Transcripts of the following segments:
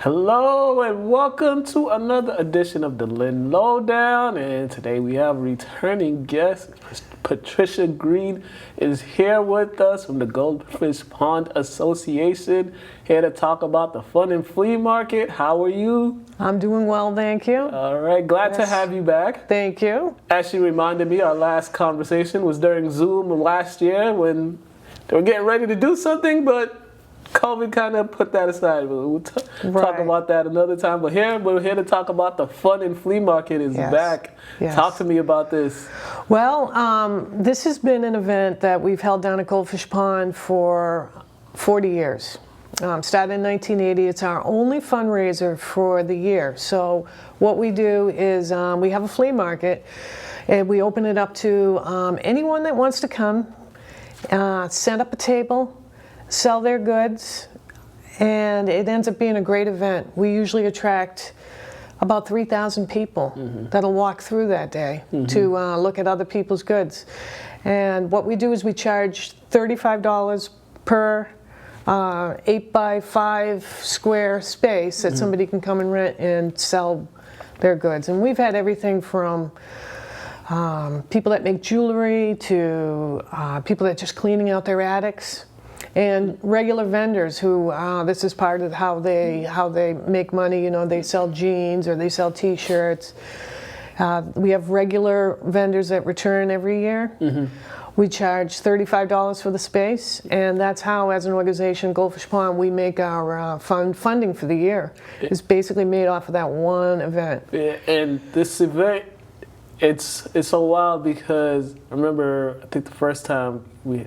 Hello and welcome to another edition of the Lynn Lowdown, and today we have returning guest Patricia Greene is here with us from the Goldfish Pond Association, here to talk about the fun and flea market. How are you? I'm doing well, thank you. All right, glad to have you back. Thank you. As she reminded me, our last conversation was during Zoom last year when they were getting ready to do something, but COVID kind of put that aside. We'll talk about that another time. But we're here to talk about the fun and flea market is back. Yes. Talk to me about this. Well, this has been an event that we've held down at Goldfish Pond for 40 years. Started in 1980. It's our only fundraiser for the year. So what we do is we have a flea market, and we open it up to anyone that wants to come, set up a table, sell their goods, and it ends up being a great event. We usually attract about 3,000 people that'll walk through that day to look at other people's goods. And what we do is we charge $35 per 8x5 square space that somebody can come and rent and sell their goods. And we've had everything from people that make jewelry to people that are just cleaning out their attics, and regular vendors who this is part of how they make money. You know, they sell jeans or they sell T-shirts. We have regular vendors that return every year. We charge $35 for the space, and that's how, as an organization, Goldfish Pond, we make our funding for the year. It's basically made off of that one event. And this event, it's so wild because I remember, I think the first time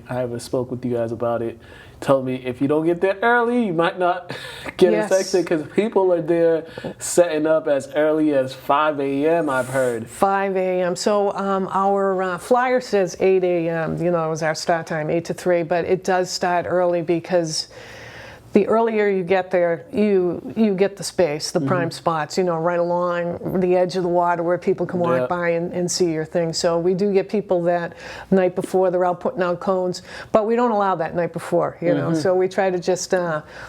I ever spoke with you guys about it, told me if you don't get there early, you might not get a section, because people are there setting up as early as 5 a.m. I've heard. 5 a.m. So our flyer says 8 a.m. You know, it was our start time, 8 to 3, but it does start early because the earlier you get there, you get the space, the prime spots, you know, right along the edge of the water where people can walk by and see your thing. So we do get people that night before, they're out putting out cones, but we don't allow that night before, you know. So we try to just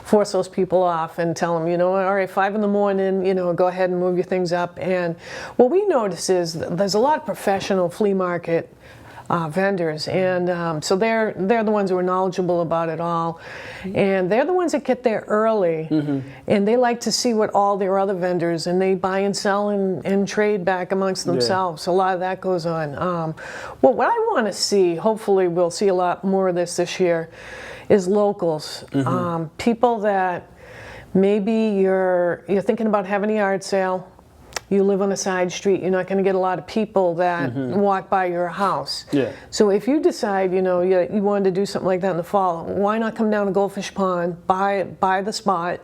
force those people off and tell them, you know, all right, 5 in the morning, you know, go ahead and move your things up. And what we notice is there's a lot of professional flea market vendors, and so they're the ones who are knowledgeable about it all, and they're the ones that get there early, and they like to see what all their other vendors, and they buy and sell and trade back amongst themselves. So a lot of that goes on. Well, what I want to see, hopefully we'll see a lot more of this year, is locals, people that maybe you're thinking about having a yard sale. You live on a side street, you're not going to get a lot of people that walk by your house. So if you decide, you know, you wanted to do something like that in the fall, why not come down to Goldfish Pond, buy the spot,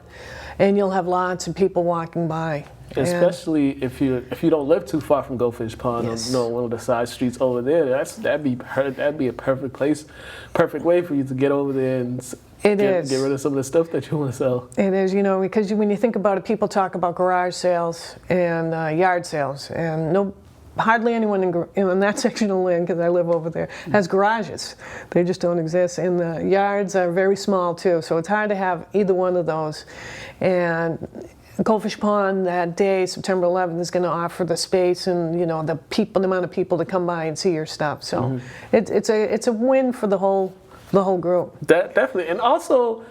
and you'll have lots of people walking by. Especially if you don't live too far from Goldfish Pond, or you know, one of the side streets over there, that'd be a perfect way for you to get over there and get rid of some of the stuff that you want to sell. It is, you know, because when you think about it, people talk about garage sales and yard sales, and hardly anyone in that section of Lynn, because I live over there, has garages. They just don't exist, and the yards are very small too, so it's hard to have either one of those. And Goldfish Pond that day, September 11th, is going to offer the space and, you know, the amount of people to come by and see your stuff. So it's a win for the whole group. Definitely. And also,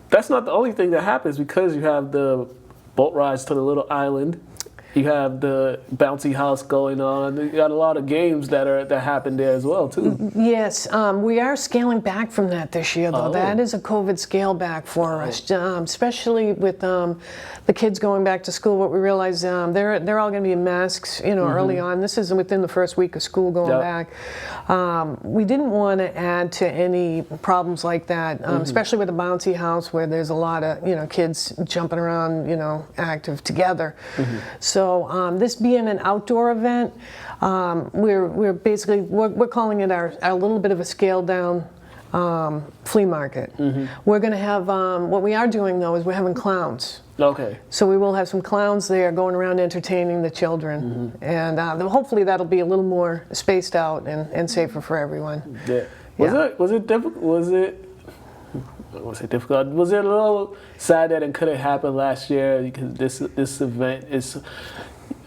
that's not the only thing that happens, because you have the boat rides to the little island. You have the bouncy house going on. You got a lot of games that happen there as well too. Yes, we are scaling back from that this year, though. That is a COVID scale back for us, especially with the kids going back to school. What we realize, they're all going to be in masks, you know, early on. This is within the first week of school going back. We didn't want to add to any problems like that, especially with the bouncy house where there's a lot of, you know, kids jumping around, you know, active together. So this being an outdoor event, we're basically calling it our little bit of a scaled down flea market. We're going to have what we are doing though is we're having clowns. Okay. So we will have some clowns there going around entertaining the children, and hopefully that'll be a little more spaced out and safer for everyone. Was it difficult? Was it I won't say difficult. Was it a little sad that it couldn't happen last year because this event is?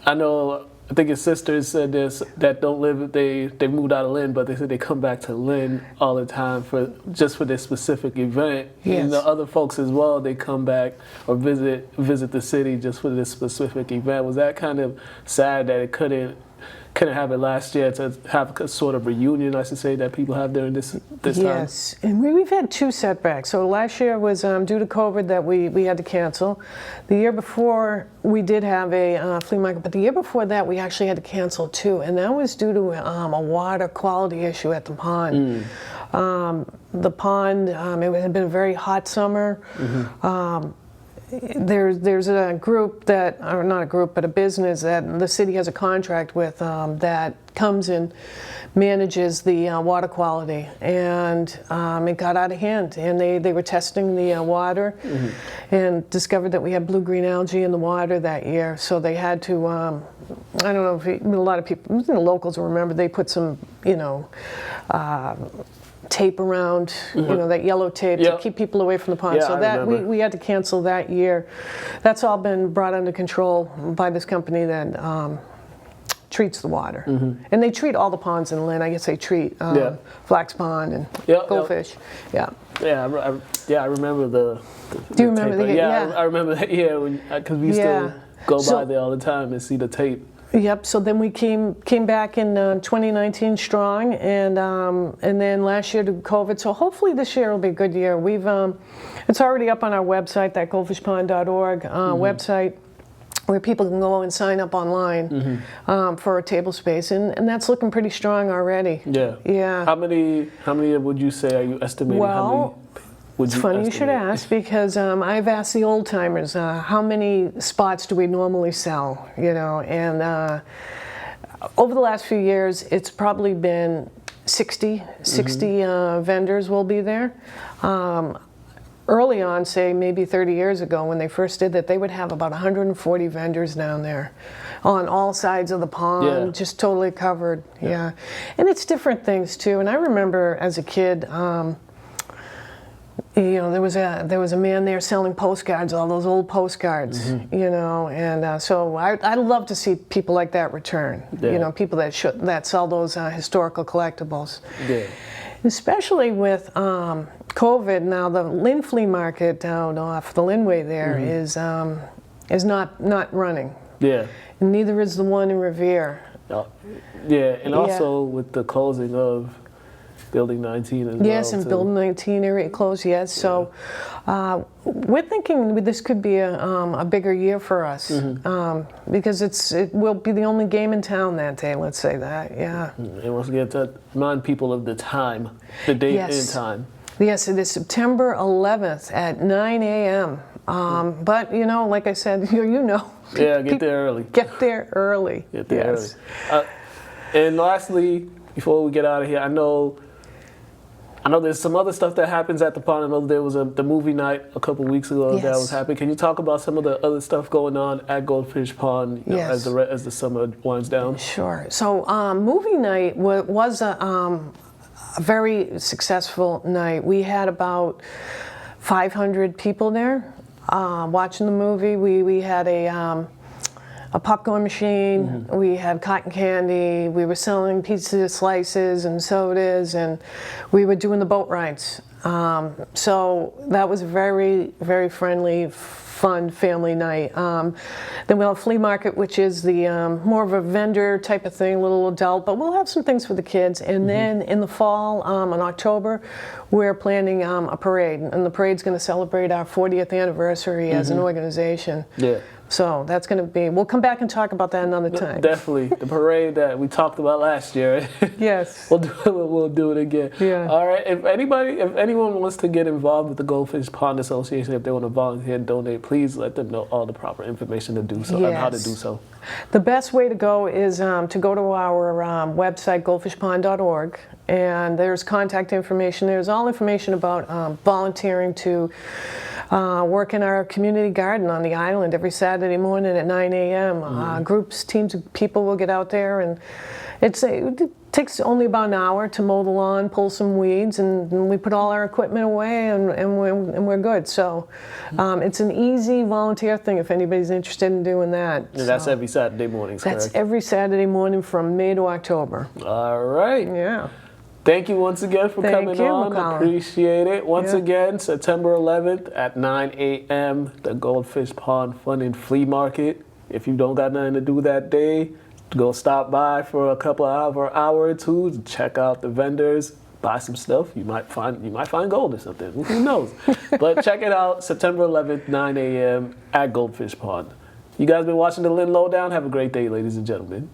I think his sisters said this that don't live. They moved out of Lynn, but they said they come back to Lynn all the time for this specific event. Yes. And the other folks as well, they come back or visit the city just for this specific event. Was that kind of sad that it couldn't happen last year to have a sort of reunion, I should say, that people have during this time? Yes, and we've had two setbacks. So last year was due to COVID that we had to cancel. The year before we did have a flea market, but the year before that we actually had to cancel too, and that was due to a water quality issue at the pond. The pond, it had been a very hot summer. There's a group that, or not a group, but a business that the city has a contract with that comes and manages the water quality, and it got out of hand, and they were testing the water and discovered that we had blue-green algae in the water that year, so they had to, I don't know if a lot of people, the locals will remember, they put some, tape around, that yellow tape to keep people away from the pond. Yeah, so that we had to cancel that year. That's all been brought under control by this company that treats the water. And they treat all the ponds in Lynn. I guess they treat Flax Pond and Goldfish. Yeah. I remember the Do you remember tape. the Yeah, I remember that. Yeah, because we used to go by there all the time and see the tape. Yep. So then we came back in 2019 strong, and then last year to COVID. So hopefully this year will be a good year. We've it's already up on our website, that goldfishpond.org website, where people can go and sign up online for a table space, and that's looking pretty strong already. Yeah. Yeah. How many would you say are you estimating? Well, it's funny you should ask, because I've asked the old timers, how many spots do we normally sell, and over the last few years it's probably been 60 vendors will be there. Early on, say maybe 30 years ago when they first did that, they would have about 140 vendors down there on all sides of the pond, just totally covered. Yeah. And it's different things too, and I remember as a kid, there was a man there selling postcards, all those old postcards, and so I'd love to see people like that return. People that sell those historical collectibles. Yeah. Especially with COVID now, the Lynn Flea Market down off the Lynnway there is not running. Yeah. And neither is the one in Revere. Yeah, and also with the closing of Building 19 as well. Yes, and Building 19 area closed, yes. So we're thinking this could be a bigger year for us because it will be the only game in town that day, let's say that, yeah. And once again, to remind people of the time, the date and time. Yes, it is September 11th at 9 a.m. But, like I said, Yeah, get there early. Get there early. Get there early. And lastly, before we get out of here, I know there's some other stuff that happens at the pond. I know there was the movie night a couple weeks ago that was happening. Can you talk about some of the other stuff going on at Goldfish Pond as the summer winds down? Sure. So movie night was a very successful night. We had about 500 people there watching the movie. We had a popcorn machine, we had cotton candy, we were selling pizza slices and sodas, and we were doing the boat rides. So that was a very, very friendly, fun family night. Then we'll have flea market, which is the more of a vendor type of thing, a little adult, but we'll have some things for the kids. And then in the fall, in October, we're planning a parade, and the parade's going to celebrate our 40th anniversary as an organization. Yeah. So that's going to be, we'll come back and talk about that another time. Definitely. The parade that we talked about last year. Yes. We'll do it again. Yeah. All right. If anyone wants to get involved with the Goldfish Pond Association, if they want to volunteer and donate, please let them know all the proper information to do so and how to do so. The best way to go is to go to our website, goldfishpond.org, and there's contact information. There's all information about volunteering to work in our community garden on the island every Saturday morning at 9 a.m. Groups, teams of people will get out there, and takes only about an hour to mow the lawn, pull some weeds, and we put all our equipment away, and we're good. So it's an easy volunteer thing if anybody's interested in doing that. And that's every Saturday morning, correct? That's every Saturday morning from May to October. All right. Yeah. Thank you once again for coming on. Mukala. Appreciate it. Once again, September 11th at 9 a.m., the Goldfish Pond Flea Market. If you don't got nothing to do that day, go stop by for a couple of hour or two to check out the vendors, buy some stuff. You might find gold or something. Who knows? But check it out, September 11th, 9 a.m. at Goldfish Pond. You guys been watching the Lynn Lowdown. Have a great day, ladies and gentlemen.